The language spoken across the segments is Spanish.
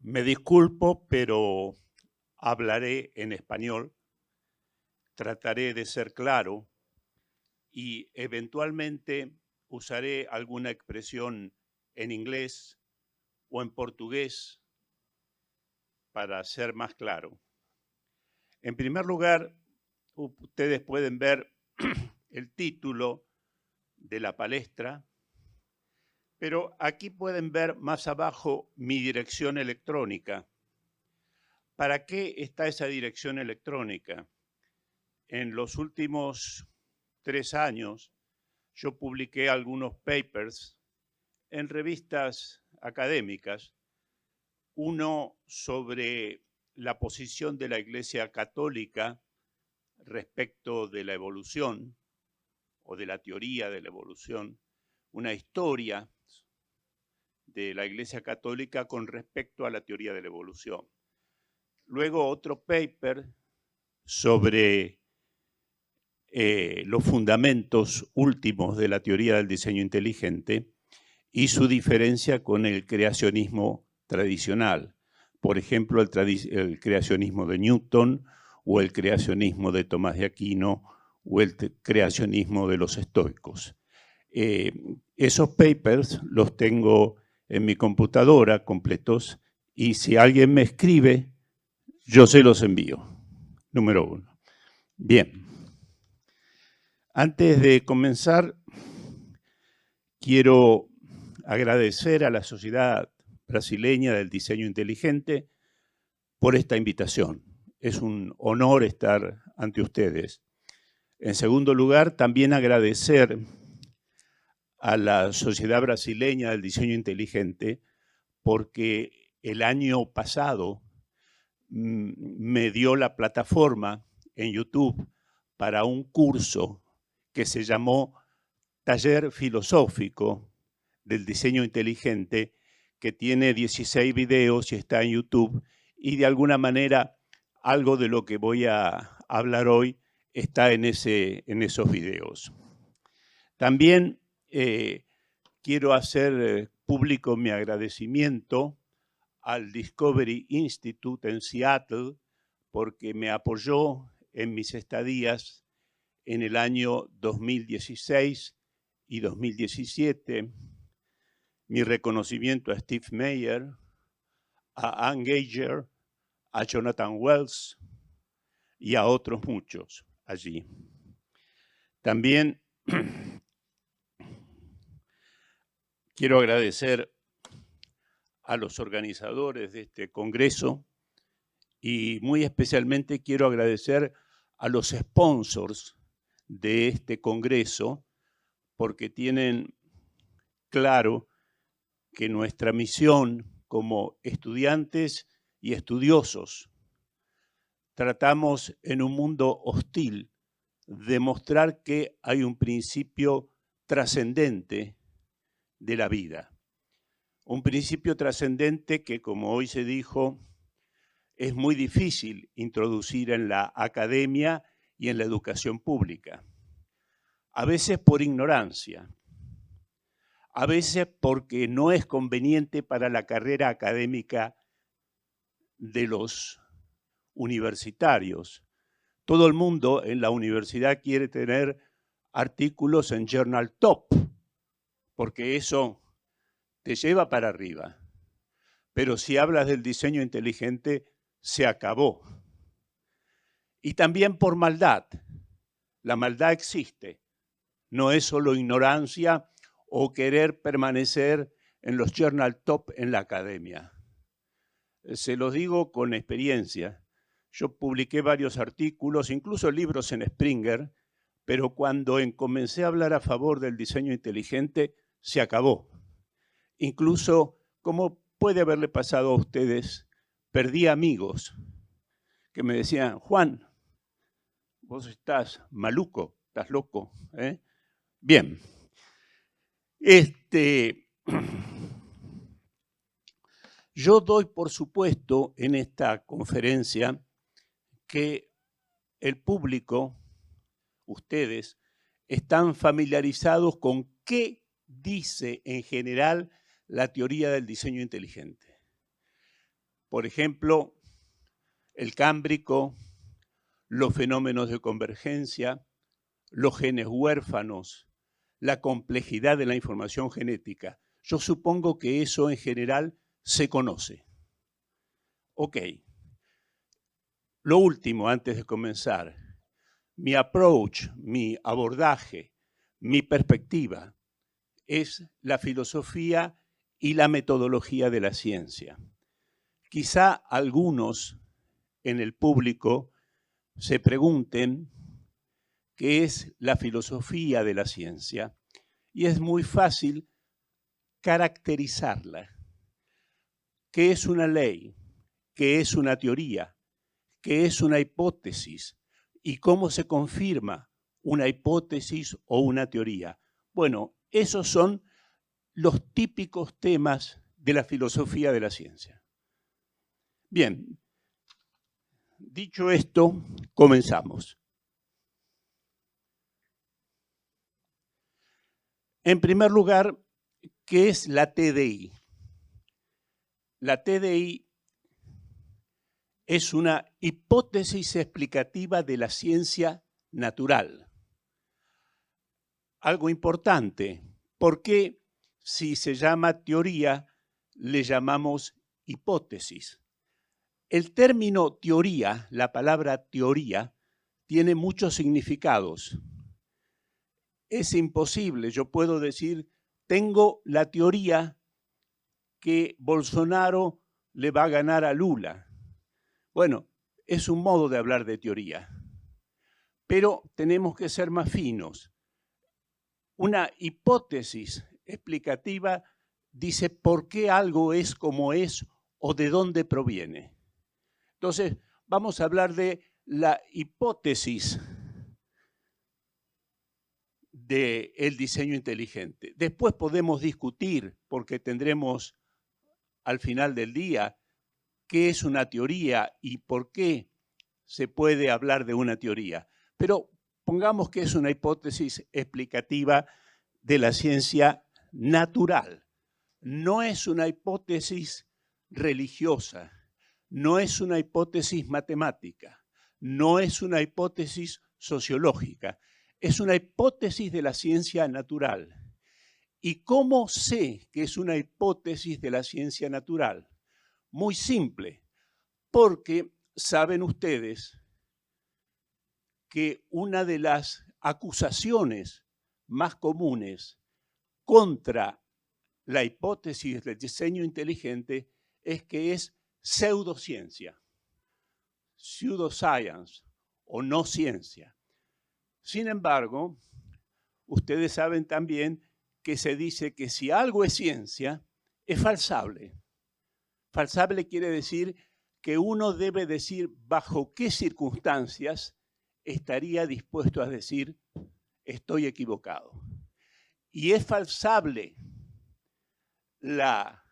Me disculpo, pero hablaré en español, trataré de ser claro y eventualmente usaré alguna expresión en inglés o en portugués para ser más claro. En primer lugar, ustedes pueden ver el título de la palestra, pero aquí pueden ver más abajo mi dirección electrónica. ¿Para qué está esa dirección electrónica? En los últimos 3 años yo publiqué algunos papers en revistas académicas, uno sobre la posición de la Iglesia Católica respecto de la evolución o de la teoría de la evolución, una historia de la Iglesia Católica con respecto a la teoría de la evolución. Luego otro paper sobre los fundamentos últimos de la teoría del diseño inteligente y su diferencia con el creacionismo tradicional. Por ejemplo, el creacionismo de Newton o el creacionismo de Tomás de Aquino o el creacionismo de los estoicos. Esos papers los tengo en mi computadora completos y si alguien me escribe, yo se los envío. Número 1. Bien. Antes de comenzar, quiero agradecer a la Sociedad Brasileña del Diseño Inteligente por esta invitación. Es un honor estar ante ustedes. En segundo lugar, también agradecer a la Sociedad Brasileña del Diseño Inteligente porque el año pasado me dio la plataforma en YouTube para un curso que se llamó Taller Filosófico del Diseño Inteligente, que tiene 16 videos y está en YouTube, y de alguna manera algo de lo que voy a hablar hoy está en esos videos. También quiero hacer público mi agradecimiento al Discovery Institute en Seattle porque me apoyó en mis estadías en el año 2016 y 2017. Mi reconocimiento a Steve Mayer, a Ann Geiger, a Jonathan Wells y a otros muchos allí. También quiero agradecer a los organizadores de este congreso y muy especialmente quiero agradecer a los sponsors de este congreso porque tienen claro que nuestra misión como estudiantes y estudiosos tratamos en un mundo hostil de mostrar que hay un principio trascendente de la vida. Un principio trascendente que, como hoy se dijo, es muy difícil introducir en la academia y en la educación pública. A veces por ignorancia, a veces porque no es conveniente para la carrera académica de los universitarios. Todo el mundo en la universidad quiere tener artículos en Journal Top, porque eso te lleva para arriba. Pero si hablas del diseño inteligente, se acabó. Y también por maldad. La maldad existe. No es solo ignorancia o querer permanecer en los Journal Top en la academia. Se los digo con experiencia. Yo publiqué varios artículos, incluso libros en Springer, pero cuando comencé a hablar a favor del diseño inteligente, se acabó. Incluso, como puede haberle pasado a ustedes, perdí amigos que me decían, Juan, vos estás maluco, estás loco. Bien. Yo doy por supuesto en esta conferencia que el público, ustedes, están familiarizados con qué dice en general la teoría del diseño inteligente. Por ejemplo, el Cámbrico, los fenómenos de convergencia, los genes huérfanos, la complejidad de la información genética. Yo supongo que eso en general se conoce. Ok. Lo último, antes de comenzar, mi approach, mi abordaje, mi perspectiva es la filosofía y la metodología de la ciencia. Quizá algunos en el público se pregunten qué es la filosofía de la ciencia y es muy fácil caracterizarla. ¿Qué es una ley? ¿Qué es una teoría? ¿Qué es una hipótesis? ¿Y cómo se confirma una hipótesis o una teoría? Bueno, esos son los típicos temas de la filosofía de la ciencia. Bien, dicho esto, comenzamos. En primer lugar, ¿qué es la TDI? La TDI es una hipótesis explicativa de la ciencia natural. Algo importante, ¿por qué si se llama teoría le llamamos hipótesis? El término teoría, la palabra teoría, tiene muchos significados. Es imposible, yo puedo decir, tengo la teoría que Bolsonaro le va a ganar a Lula. Bueno, es un modo de hablar de teoría, pero tenemos que ser más finos. Una hipótesis explicativa dice por qué algo es como es o de dónde proviene. Entonces, vamos a hablar de la hipótesis del diseño inteligente. Después podemos discutir, porque tendremos al final del día, qué es una teoría y por qué se puede hablar de una teoría. Pero pongamos que es una hipótesis explicativa de la ciencia natural. No es una hipótesis religiosa, no es una hipótesis matemática, no es una hipótesis sociológica, es una hipótesis de la ciencia natural. ¿Y cómo sé que es una hipótesis de la ciencia natural? Muy simple, porque saben ustedes que una de las acusaciones más comunes contra la hipótesis del diseño inteligente es que es pseudociencia, pseudoscience o no ciencia. Sin embargo, ustedes saben también que se dice que si algo es ciencia, es falsable. Falsable quiere decir que uno debe decir bajo qué circunstancias estaría dispuesto a decir estoy equivocado. ¿Y es falsable la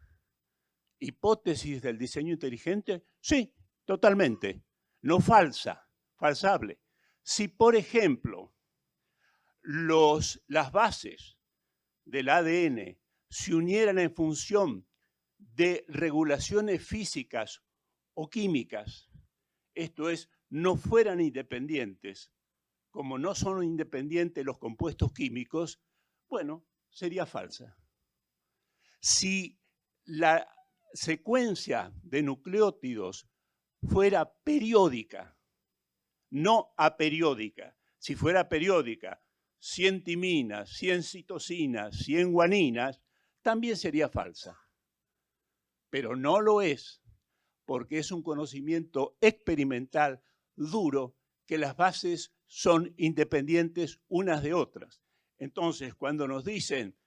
hipótesis del diseño inteligente? Sí, totalmente. No falsa, falsable. Si, por ejemplo, las bases del ADN se unieran en función de regulaciones físicas o químicas, esto es, no fueran independientes, como no son independientes los compuestos químicos, bueno, sería falsa. Si la secuencia de nucleótidos fuera periódica, no aperiódica, si fuera periódica, 100 timinas, 100 citosinas, 100 guaninas, también sería falsa. Pero no lo es, porque es un conocimiento experimental duro que las bases son independientes unas de otras. Entonces, cuando nos dicen,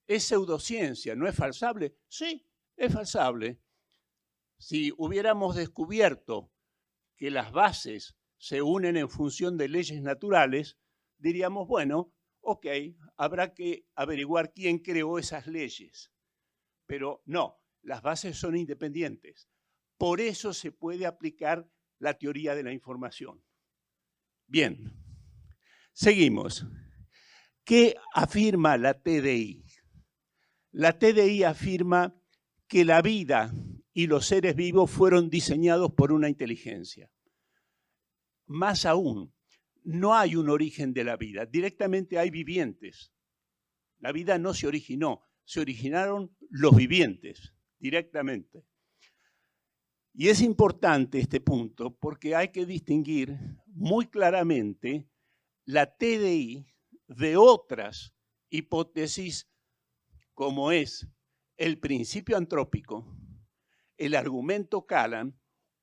¿es pseudociencia, no es falsable? Sí, es falsable. Si hubiéramos descubierto que las bases se unen en función de leyes naturales, diríamos, bueno, ok, habrá que averiguar quién creó esas leyes. Pero no, las bases son independientes. Por eso se puede aplicar la teoría de la información. Bien, seguimos. ¿Qué afirma la TDI? La TDI afirma que la vida y los seres vivos fueron diseñados por una inteligencia. Más aún, no hay un origen de la vida, directamente hay vivientes. La vida no se originó, se originaron los vivientes directamente. Y es importante este punto porque hay que distinguir muy claramente la TDI de otras hipótesis como es el principio antrópico, el argumento Kalam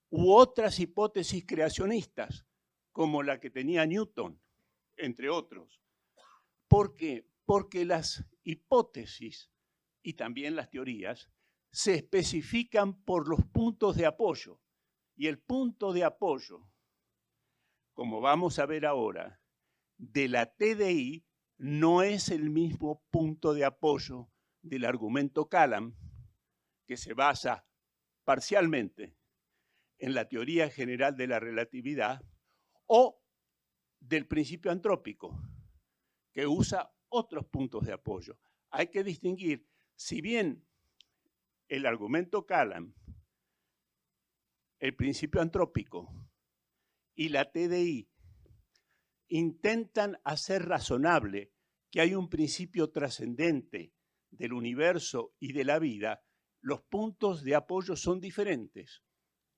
u otras hipótesis creacionistas como la que tenía Newton, entre otros. ¿Por qué? Porque las hipótesis y también las teorías se especifican por los puntos de apoyo. Y el punto de apoyo, como vamos a ver ahora, de la TDI no es el mismo punto de apoyo del argumento Kalam, que se basa parcialmente en la teoría general de la relatividad, o del principio antrópico, que usa otros puntos de apoyo. Hay que distinguir, si bien el argumento Kalam, el principio antrópico y la TDI intentan hacer razonable que hay un principio trascendente del universo y de la vida, los puntos de apoyo son diferentes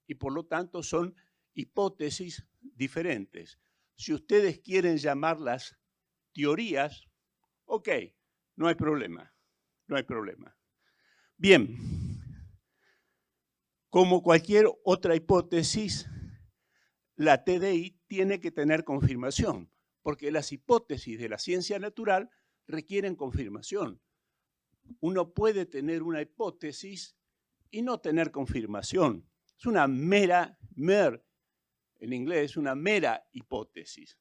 y por lo tanto son hipótesis diferentes. Si ustedes quieren llamarlas teorías, ok, no hay problema, no hay problema. Bien, como cualquier otra hipótesis, la TDI tiene que tener confirmación, porque las hipótesis de la ciencia natural requieren confirmación. Uno puede tener una hipótesis y no tener confirmación. Es una en inglés, una mera hipótesis.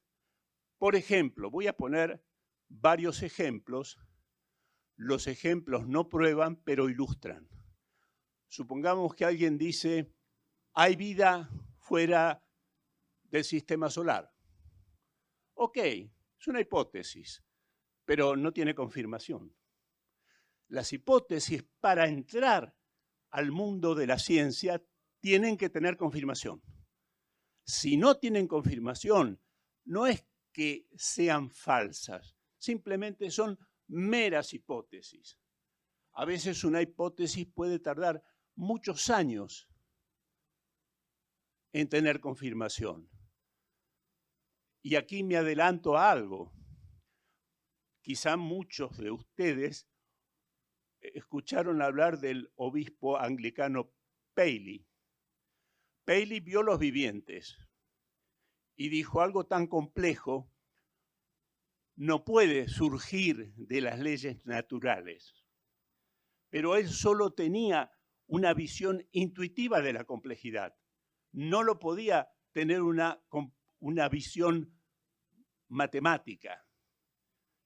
Por ejemplo, voy a poner varios ejemplos. Los ejemplos no prueban, pero ilustran. Supongamos que alguien dice, hay vida fuera del sistema solar. Ok, es una hipótesis, pero no tiene confirmación. Las hipótesis para entrar al mundo de la ciencia tienen que tener confirmación. Si no tienen confirmación, no es que sean falsas, simplemente son meras hipótesis. A veces una hipótesis puede tardar muchos años en tener confirmación. Y aquí me adelanto a algo. Quizá muchos de ustedes escucharon hablar del obispo anglicano Paley. Paley vio los vivientes y dijo algo tan complejo no puede surgir de las leyes naturales. Pero él solo tenía una visión intuitiva de la complejidad. No lo podía tener una visión matemática.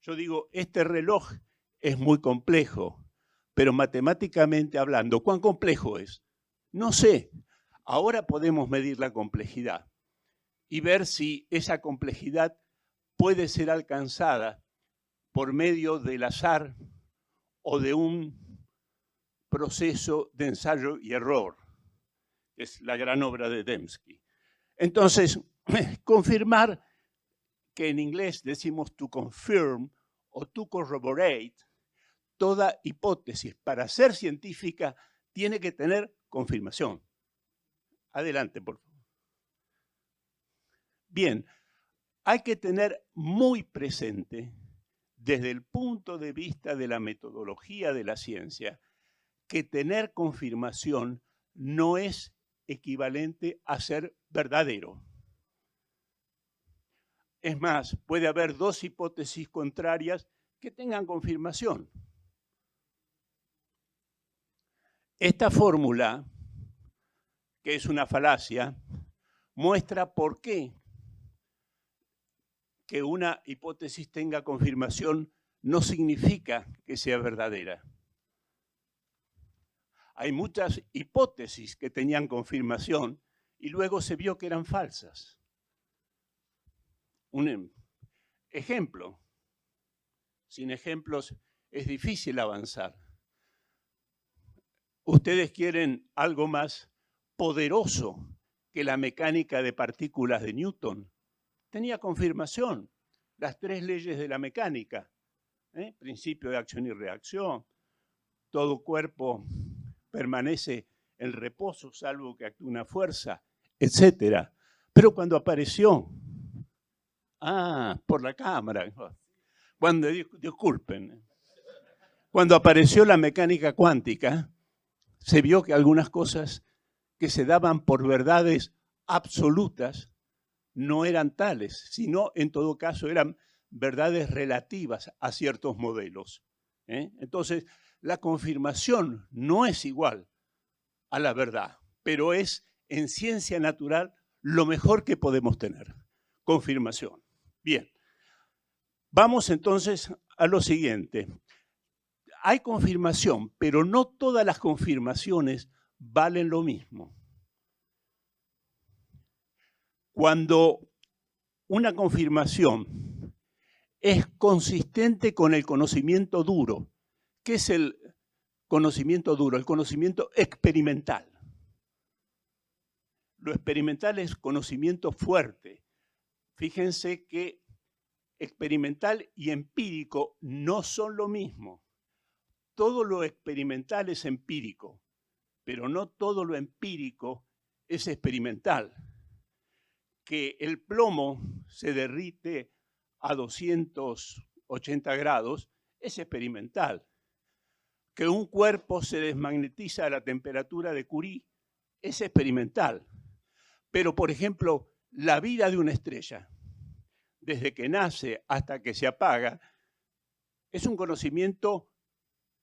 Yo digo, este reloj es muy complejo, pero matemáticamente hablando, ¿cuán complejo es? No sé. Ahora podemos medir la complejidad y ver si esa complejidad puede ser alcanzada por medio del azar o de un proceso de ensayo y error. Es la gran obra de Dembski. Entonces, confirmar, que en inglés decimos to confirm o to corroborate, toda hipótesis para ser científica tiene que tener confirmación. Adelante, por favor. Bien, hay que tener muy presente, desde el punto de vista de la metodología de la ciencia, que tener confirmación no es equivalente a ser verdadero. Es más, puede haber dos hipótesis contrarias que tengan confirmación. Esta fórmula, que es una falacia, muestra por qué que una hipótesis tenga confirmación no significa que sea verdadera. Hay muchas hipótesis que tenían confirmación y luego se vio que eran falsas. Un ejemplo. Sin ejemplos es difícil avanzar. ustedes quieren algo más poderoso que la mecánica de partículas de Newton. Tenía confirmación, las 3 leyes de la mecánica, principio de acción y reacción, todo cuerpo permanece en reposo salvo que actúe una fuerza, etc. Pero cuando apareció, por la cámara, disculpen, cuando apareció la mecánica cuántica, se vio que algunas cosas que se daban por verdades absolutas no eran tales, sino en todo caso eran verdades relativas a ciertos modelos. Entonces, la confirmación no es igual a la verdad, pero es en ciencia natural lo mejor que podemos tener, confirmación. Bien, vamos entonces a lo siguiente. Hay confirmación, pero no todas las confirmaciones valen lo mismo. Cuando una confirmación es consistente con el conocimiento duro, ¿qué es el conocimiento duro? El conocimiento experimental. Lo experimental es conocimiento fuerte. Fíjense que experimental y empírico no son lo mismo. Todo lo experimental es empírico, pero no todo lo empírico es experimental. Que el plomo se derrite a 280 grados es experimental. Que un cuerpo se desmagnetiza a la temperatura de Curie es experimental. Pero, por ejemplo, la vida de una estrella, desde que nace hasta que se apaga, es un conocimiento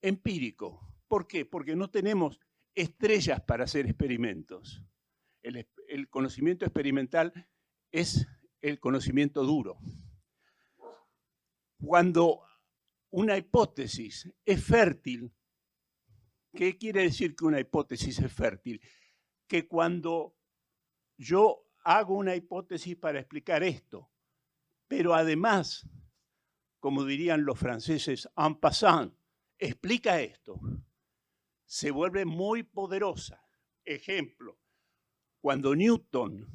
empírico. ¿Por qué? Porque no tenemos estrellas para hacer experimentos. El conocimiento experimental es el conocimiento duro. Cuando una hipótesis es fértil, ¿qué quiere decir que una hipótesis es fértil? Que cuando yo hago una hipótesis para explicar esto, pero además, como dirían los franceses, en passant, explica esto, se vuelve muy poderosa. Ejemplo, cuando Newton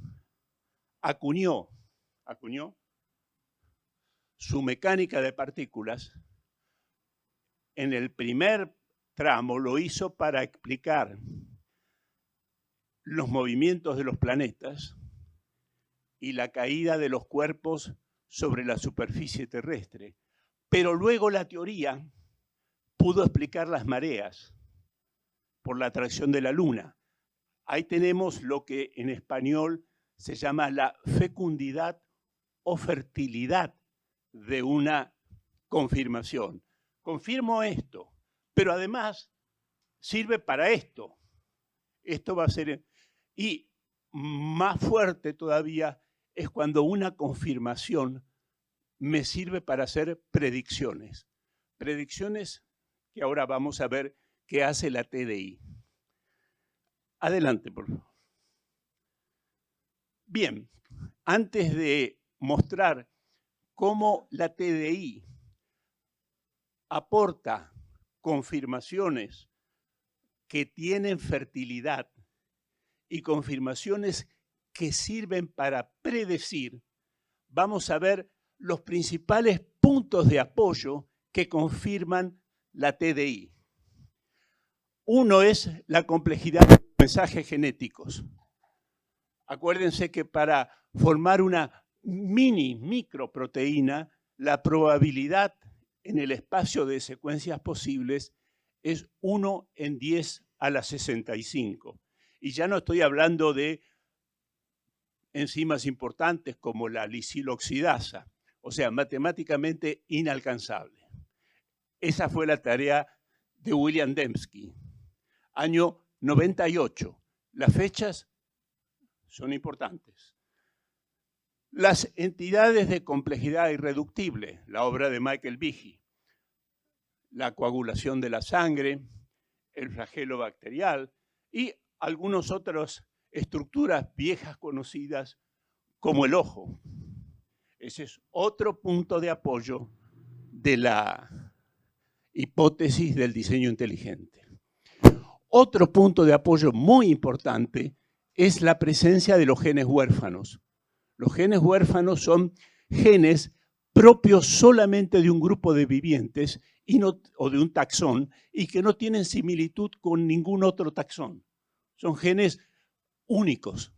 acuñó su mecánica de partículas, en el primer tramo lo hizo para explicar los movimientos de los planetas y la caída de los cuerpos sobre la superficie terrestre. Pero luego la teoría pudo explicar las mareas por la atracción de la Luna. Ahí tenemos lo que en español se llama la fecundidad o fertilidad de una confirmación. Confirmo esto, pero además sirve para esto. Esto va a ser... Y más fuerte todavía es cuando una confirmación me sirve para hacer predicciones. Predicciones que ahora vamos a ver qué hace la TDI. Adelante, por favor. Bien, antes de mostrar cómo la TDI aporta confirmaciones que tienen fertilidad y confirmaciones que sirven para predecir, vamos a ver los principales puntos de apoyo que confirman la TDI. Uno es la complejidad de los mensajes genéticos. Acuérdense que para formar una microproteína, la probabilidad en el espacio de secuencias posibles es 1 en 10 a la 65. Y ya no estoy hablando de enzimas importantes como la lisiloxidasa, o sea, matemáticamente inalcanzable. Esa fue la tarea de William Dembski, año 98. Las fechas son importantes. Las entidades de complejidad irreductible, la obra de Michael Behe, la coagulación de la sangre, el flagelo bacterial y algunas otras estructuras viejas conocidas como el ojo. Ese es otro punto de apoyo de la hipótesis del diseño inteligente. Otro punto de apoyo muy importante es la presencia de los genes huérfanos. Los genes huérfanos son genes propios solamente de un grupo de vivientes o de un taxón y que no tienen similitud con ningún otro taxón. Son genes únicos.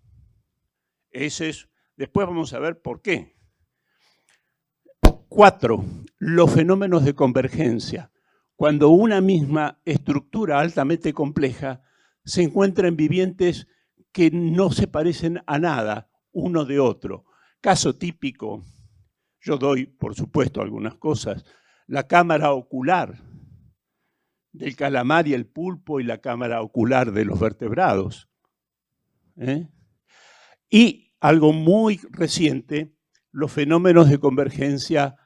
Después vamos a ver por qué. 4. Los fenómenos de convergencia. Cuando una misma estructura altamente compleja se encuentra en vivientes que no se parecen a nada uno de otro. Caso típico, yo doy, por supuesto, algunas cosas. La cámara ocular del calamar y el pulpo y la cámara ocular de los vertebrados. Y algo muy reciente, los fenómenos de convergencia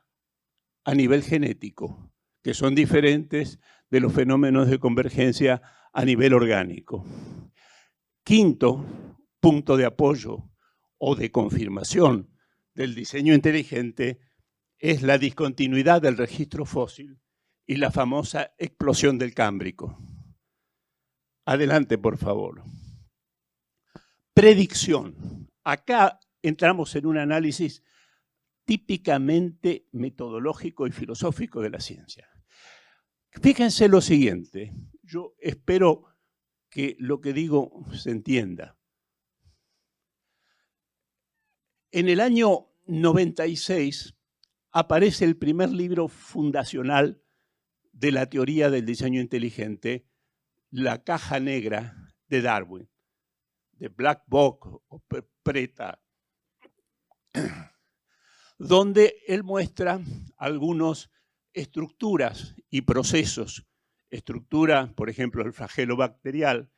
a nivel genético, que son diferentes de los fenómenos de convergencia a nivel orgánico. 5º punto de apoyo o de confirmación del diseño inteligente es la discontinuidad del registro fósil y la famosa explosión del Cámbrico. Adelante, por favor. Predicción. Acá entramos en un análisis típicamente metodológico y filosófico de la ciencia. Fíjense lo siguiente, yo espero que lo que digo se entienda. En el año 96 aparece el primer libro fundacional de la teoría del diseño inteligente, La caja negra de Darwin, de Black Box o Preta, donde él muestra algunas estructuras y procesos. Estructura, por ejemplo, el flagelo bacterial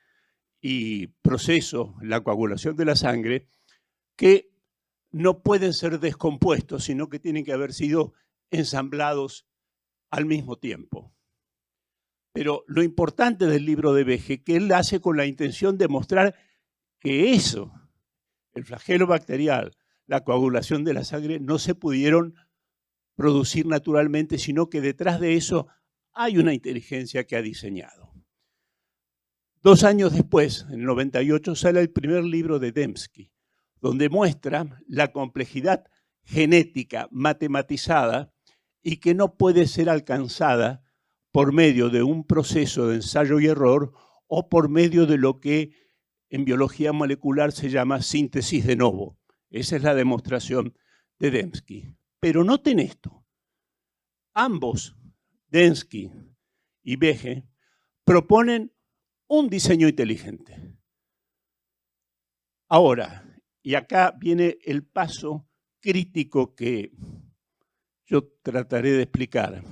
y proceso, la coagulación de la sangre, que no pueden ser descompuestos, sino que tienen que haber sido ensamblados al mismo tiempo. Pero lo importante del libro de Behe, que él hace con la intención de mostrar que eso, el flagelo bacterial, la coagulación de la sangre, no se pudieron producir naturalmente, sino que detrás de eso hay una inteligencia que ha diseñado. 2 años después, en el 98, sale el primer libro de Dembski, donde muestra la complejidad genética matematizada y que no puede ser alcanzada por medio de un proceso de ensayo y error o por medio de lo que en biología molecular se llama síntesis de novo. Esa es la demostración de Dembski. Pero noten esto. Ambos, Dembski y Behe, proponen un diseño inteligente. Ahora, y acá viene el paso crítico que yo trataré de explicar.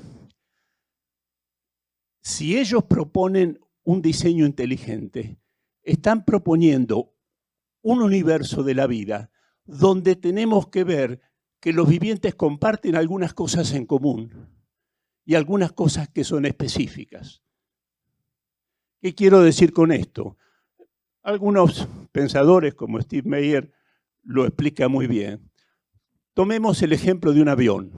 Si ellos proponen un diseño inteligente, están proponiendo un universo de la vida donde tenemos que ver que los vivientes comparten algunas cosas en común y algunas cosas que son específicas. ¿Qué quiero decir con esto? Algunos pensadores como Steve Meyer lo explican muy bien. Tomemos el ejemplo de un avión.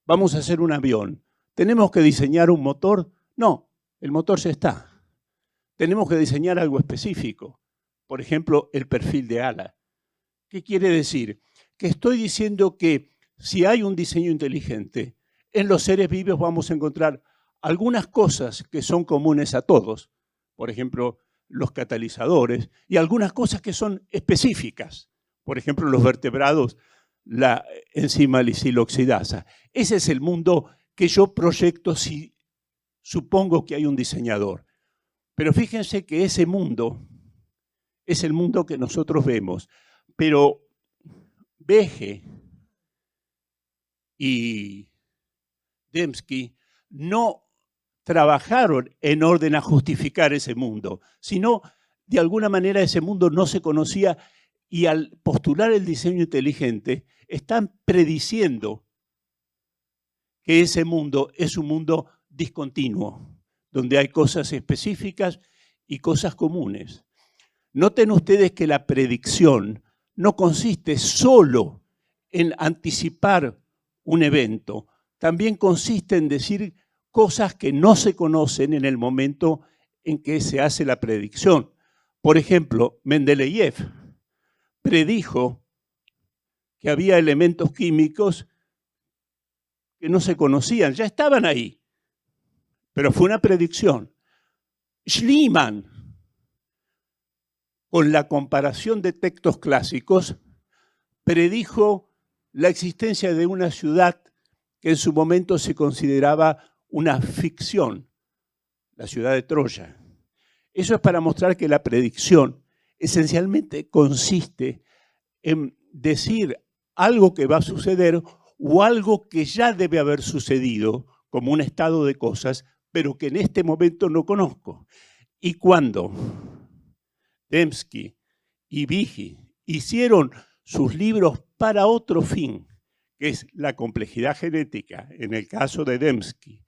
Vamos a hacer un avión. ¿Tenemos que diseñar un motor? No, el motor ya está. Tenemos que diseñar algo específico. Por ejemplo, el perfil de ala. ¿Qué quiere decir? Que estoy diciendo que si hay un diseño inteligente, en los seres vivos vamos a encontrar algunas cosas que son comunes a todos. Por ejemplo, los catalizadores y algunas cosas que son específicas. Por ejemplo, los vertebrados, la enzima lisiloxidasa. Ese es el mundo que yo proyecto si supongo que hay un diseñador. Pero fíjense que ese mundo es el mundo que nosotros vemos. Pero Behe y Dembski no trabajaron en orden a justificar ese mundo, sino de alguna manera ese mundo no se conocía y al postular el diseño inteligente están prediciendo que ese mundo es un mundo discontinuo, donde hay cosas específicas y cosas comunes. Noten ustedes que la predicción no consiste solo en anticipar un evento, también consiste en decir cosas que no se conocen en el momento en que se hace la predicción. Por ejemplo, Mendeleev predijo que había elementos químicos que no se conocían, ya estaban ahí, pero fue una predicción. Schliemann, con la comparación de textos clásicos, predijo la existencia de una ciudad que en su momento se consideraba una ficción, la ciudad de Troya. Eso es para mostrar que la predicción esencialmente consiste en decir algo que va a suceder o algo que ya debe haber sucedido como un estado de cosas, pero que en este momento no conozco. Y cuando Dembski y Behe hicieron sus libros para otro fin, que es la complejidad genética, en el caso de Dembski,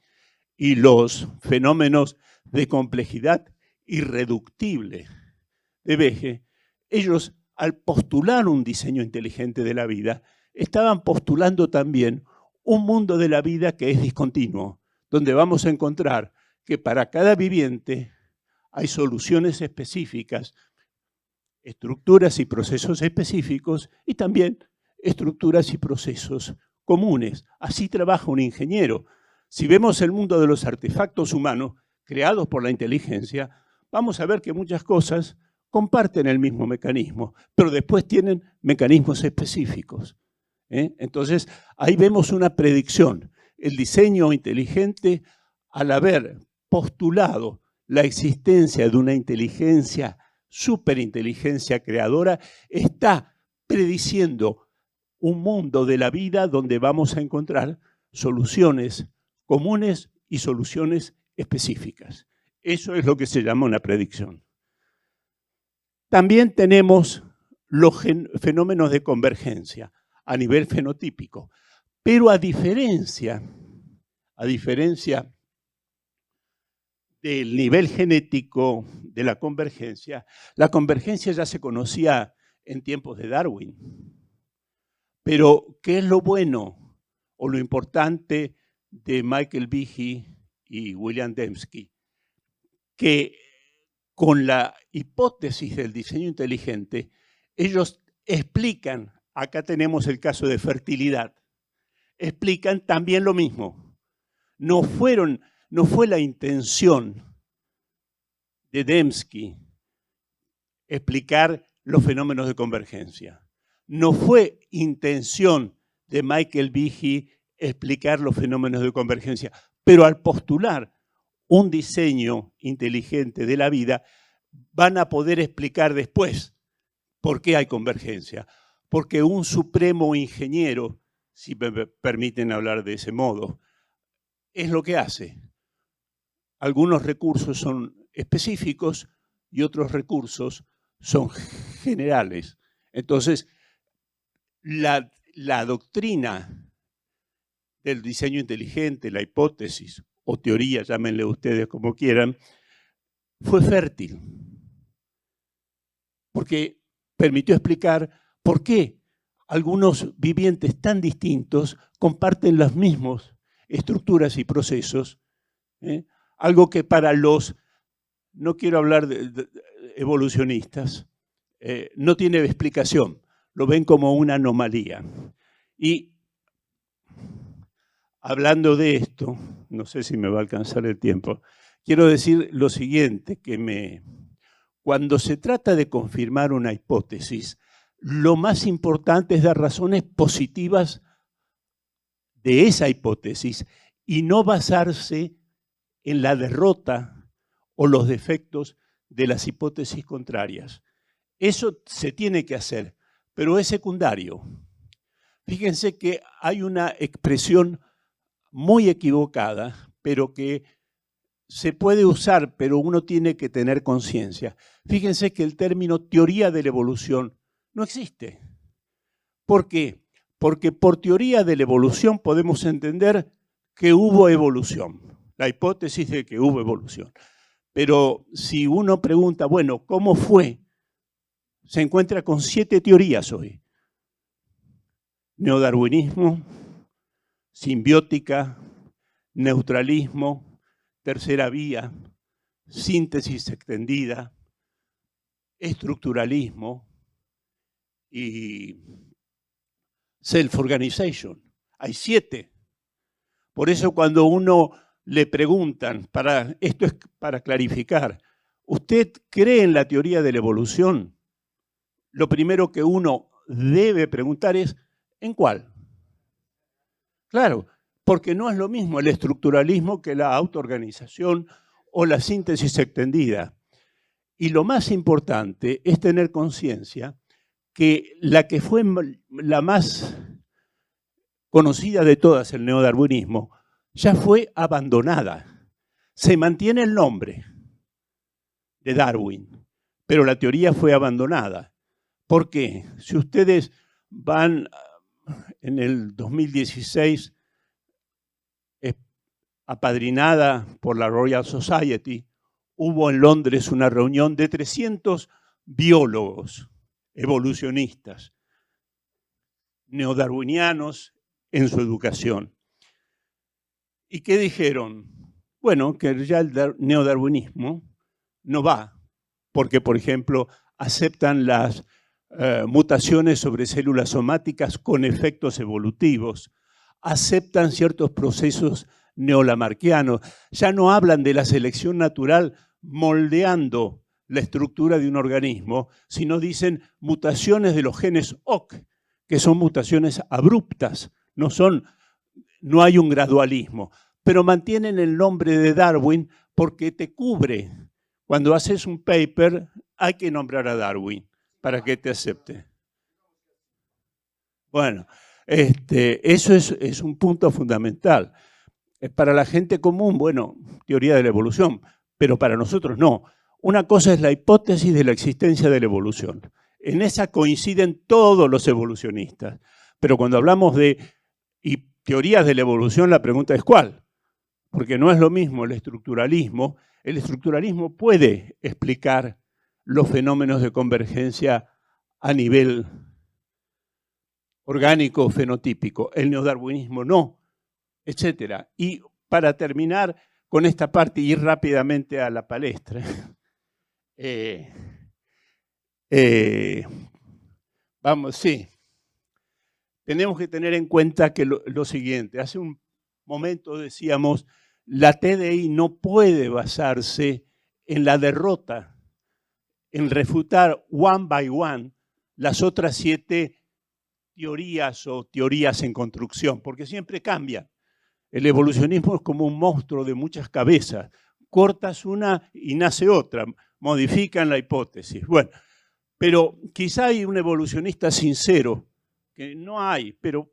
y los fenómenos de complejidad irreductible de Behe, ellos, al postular un diseño inteligente de la vida, estaban postulando también un mundo de la vida que es discontinuo, donde vamos a encontrar que para cada viviente hay soluciones específicas, estructuras y procesos específicos y también estructuras y procesos comunes. Así trabaja un ingeniero. Si vemos el mundo de los artefactos humanos creados por la inteligencia, vamos a ver que muchas cosas comparten el mismo mecanismo, pero después tienen mecanismos específicos. Entonces, ahí vemos una predicción. El diseño inteligente, al haber postulado la existencia de una inteligencia, superinteligencia creadora, está prediciendo un mundo de la vida donde vamos a encontrar soluciones comunes y soluciones específicas. Eso es lo que se llama una predicción. También tenemos los fenómenos de convergencia a nivel fenotípico, pero a diferencia del nivel genético de la convergencia ya se conocía en tiempos de Darwin. Pero, ¿qué es lo bueno o lo importante de Michael Behe y William Dembski? Que con la hipótesis del diseño inteligente, ellos explican, acá tenemos el caso de fertilidad, explican también lo mismo. No fue la intención de Dembski explicar los fenómenos de convergencia. No fue intención de Michael Behe explicar los fenómenos de convergencia, pero al postular un diseño inteligente de la vida, van a poder explicar después por qué hay convergencia. Porque un supremo ingeniero, si me permiten hablar de ese modo, es lo que hace. Algunos recursos son específicos y otros recursos son generales. Entonces, la doctrina del diseño inteligente, la hipótesis o teoría, llámenle ustedes como quieran, fue fértil. Porque permitió explicar por qué algunos vivientes tan distintos comparten las mismas estructuras y procesos. Algo que para los, no quiero hablar de evolucionistas, no tiene explicación, lo ven como una anomalía. Y hablando de esto, no sé si me va a alcanzar el tiempo, quiero decir lo siguiente, que cuando se trata de confirmar una hipótesis, lo más importante es dar razones positivas de esa hipótesis y no basarse en la derrota o los defectos de las hipótesis contrarias. Eso se tiene que hacer, pero es secundario. Fíjense que hay una expresión muy equivocada, pero que se puede usar, pero uno tiene que tener conciencia. Fíjense que el término teoría de la evolución no existe. ¿Por qué? Porque por teoría de la evolución podemos entender que hubo evolución, la hipótesis de que hubo evolución. Pero si uno pregunta, bueno, ¿cómo fue? Se encuentra con 7 teorías hoy. Neodarwinismo, simbiótica, neutralismo, tercera vía, síntesis extendida, estructuralismo y self-organization. Hay 7. Por eso cuando uno le preguntan, esto es para clarificar, ¿usted cree en la teoría de la evolución? Lo primero que uno debe preguntar es, ¿en cuál? Claro, porque no es lo mismo el estructuralismo que la autoorganización o la síntesis extendida. Y lo más importante es tener conciencia que la que fue la más conocida de todas, el neodarwinismo, ya fue abandonada. Se mantiene el nombre de Darwin, pero la teoría fue abandonada. ¿Por qué? Si ustedes van en el 2016, apadrinada por la Royal Society, hubo en Londres una reunión de 300 biólogos evolucionistas, neodarwinianos en su educación. ¿Y qué dijeron? Bueno, que ya el neodarwinismo no va, porque, por ejemplo, aceptan las mutaciones sobre células somáticas con efectos evolutivos, aceptan ciertos procesos neolamarquianos, ya no hablan de la selección natural moldeando la estructura de un organismo, sino dicen mutaciones de los genes OC, que son mutaciones abruptas, no hay un gradualismo, pero mantienen el nombre de Darwin porque te cubre. Cuando haces un paper hay que nombrar a Darwin para que te acepte. Bueno, eso es un punto fundamental. Para la gente común, bueno, teoría de la evolución, pero para nosotros no. Una cosa es la hipótesis de la existencia de la evolución. En esa coinciden todos los evolucionistas. Pero cuando hablamos de teorías de la evolución, la pregunta es ¿cuál? Porque no es lo mismo el estructuralismo. El estructuralismo puede explicar los fenómenos de convergencia a nivel orgánico o fenotípico. El neodarwinismo no, etcétera. Y para terminar con esta parte y ir rápidamente a la palestra, vamos, sí. Tenemos que tener en cuenta que lo siguiente, hace un momento decíamos, la TDI no puede basarse en la derrota, en refutar one by one las otras 7 teorías o teorías en construcción, porque siempre cambian. El evolucionismo es como un monstruo de muchas cabezas. Cortas una y nace otra, modifican la hipótesis. Bueno, pero quizá hay un evolucionista sincero, que no hay, pero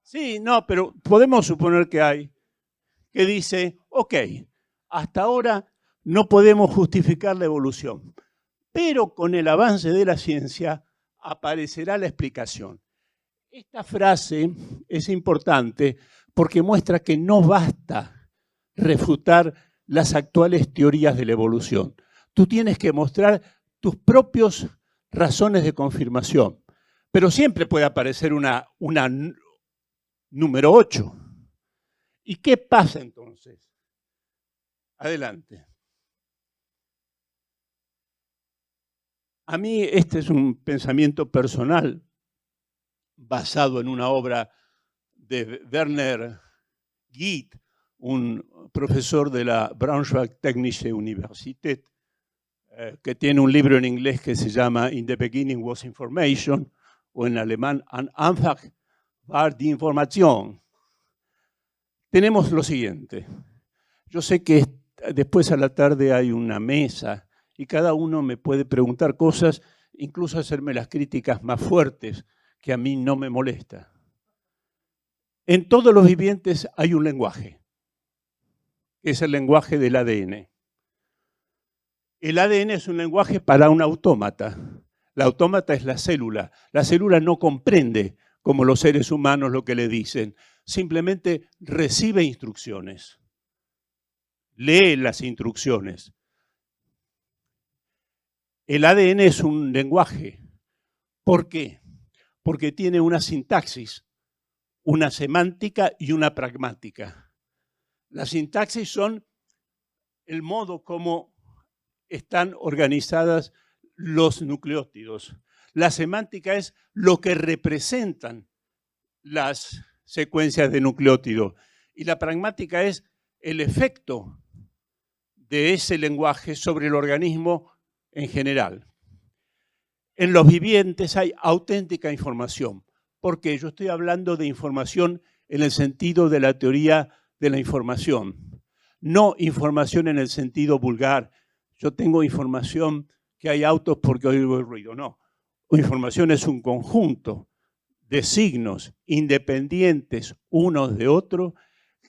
sí, no, pero podemos suponer que hay, que dice, ok, hasta ahora no podemos justificar la evolución, pero con el avance de la ciencia aparecerá la explicación. Esta frase es importante porque muestra que no basta refutar las actuales teorías de la evolución. Tú tienes que mostrar tus propias razones de confirmación. Pero siempre puede aparecer una número 8. ¿Y qué pasa entonces? Adelante. A mí este es un pensamiento personal basado en una obra de Werner Gitt, un profesor de la Braunschweig Technische Universität, que tiene un libro en inglés que se llama In the Beginning was Information, o en alemán, Am Anfang war die Information. Tenemos lo siguiente. Yo sé que después a la tarde hay una mesa y cada uno me puede preguntar cosas, incluso hacerme las críticas más fuertes, que a mí no me molesta. En todos los vivientes hay un lenguaje, que es el lenguaje del ADN. El ADN es un lenguaje para un autómata. La autómata es la célula. La célula no comprende, como los seres humanos, lo que le dicen. Simplemente recibe instrucciones. Lee las instrucciones. El ADN es un lenguaje. ¿Por qué? Porque tiene una sintaxis, una semántica y una pragmática. Las sintaxis son el modo como están organizadas los nucleótidos. La semántica es lo que representan las secuencias de nucleótidos y la pragmática es el efecto de ese lenguaje sobre el organismo en general. En los vivientes hay auténtica información, porque yo estoy hablando de información en el sentido de la teoría de la información, no información en el sentido vulgar. Yo tengo información que hay autos porque oigo el ruido, no. Información es un conjunto de signos independientes unos de otros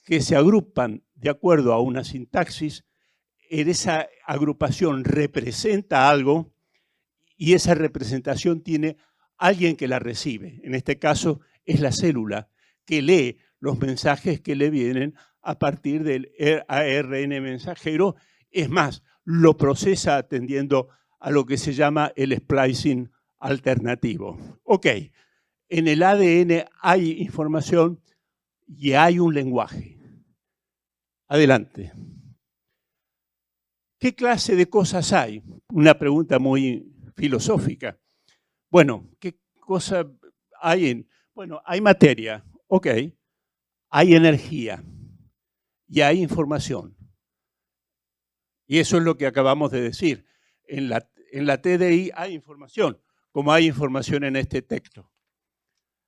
que se agrupan de acuerdo a una sintaxis. En esa agrupación representa algo y esa representación tiene alguien que la recibe. En este caso es la célula que lee los mensajes que le vienen a partir del ARN mensajero. Es más, lo procesa atendiendo a lo que se llama el splicing alternativo. Ok, en el ADN hay información y hay un lenguaje. Adelante. ¿Qué clase de cosas hay? Una pregunta muy filosófica. Bueno, ¿qué cosa hay? Bueno, hay materia, ok. Hay energía y hay información. Y eso es lo que acabamos de decir. En la TDI hay información, como hay información en este texto.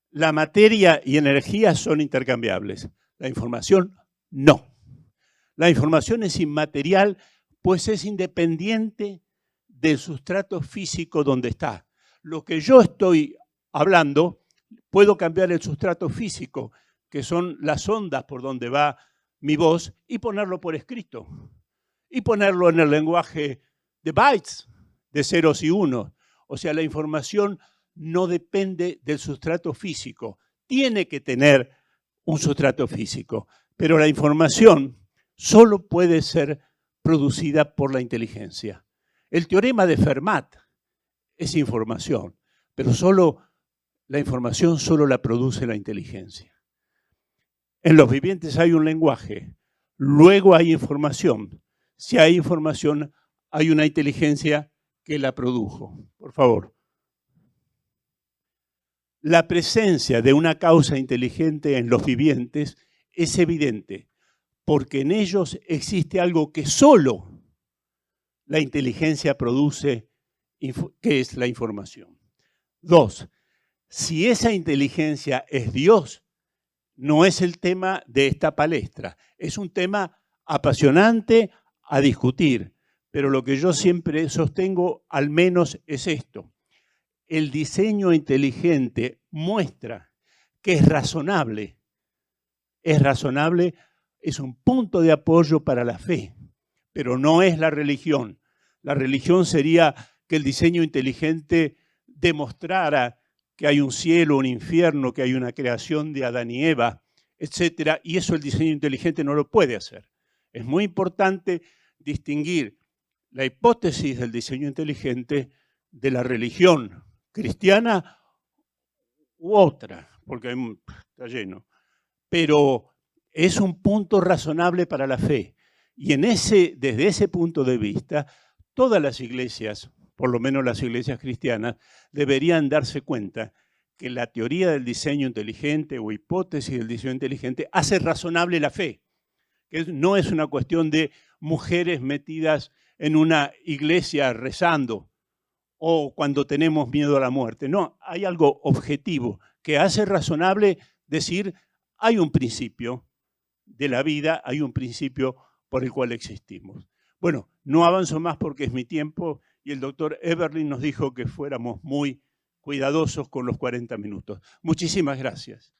La materia y energía son intercambiables. La información, no. La información es inmaterial, pues es independiente del sustrato físico donde está. Lo que yo estoy hablando, puedo cambiar el sustrato físico, que son las ondas por donde va mi voz, y ponerlo por escrito. Y ponerlo en el lenguaje de bytes, de ceros y unos. O sea, la información no depende del sustrato físico. Tiene que tener un sustrato físico, pero la información solo puede ser producida por la inteligencia. El teorema de Fermat es información, pero la información solo la produce la inteligencia. En los vivientes hay un lenguaje, luego hay información. Si hay información, hay una inteligencia que la produjo. Por favor. La presencia de una causa inteligente en los vivientes es evidente, porque en ellos existe algo que solo la inteligencia produce, que es la información. 2. Si esa inteligencia es Dios, no es el tema de esta palestra. Es un tema apasionante a discutir, pero lo que yo siempre sostengo al menos es esto. El diseño inteligente muestra que es razonable. Es razonable, es un punto de apoyo para la fe, pero no es la religión. La religión sería que el diseño inteligente demostrara que hay un cielo, un infierno, que hay una creación de Adán y Eva, etc. Y eso el diseño inteligente no lo puede hacer. Es muy importante distinguir la hipótesis del diseño inteligente de la religión cristiana u otra, porque está lleno. Pero es un punto razonable para la fe. Y desde ese punto de vista, todas las iglesias, por lo menos las iglesias cristianas, deberían darse cuenta que la teoría del diseño inteligente o hipótesis del diseño inteligente hace razonable la fe. Que no es una cuestión de mujeres metidas en una iglesia rezando o cuando tenemos miedo a la muerte. No, hay algo objetivo que hace razonable decir hay un principio de la vida, hay un principio por el cual existimos. Bueno, no avanzo más porque es mi tiempo y el doctor Eberlin nos dijo que fuéramos muy cuidadosos con los 40 minutos. Muchísimas gracias.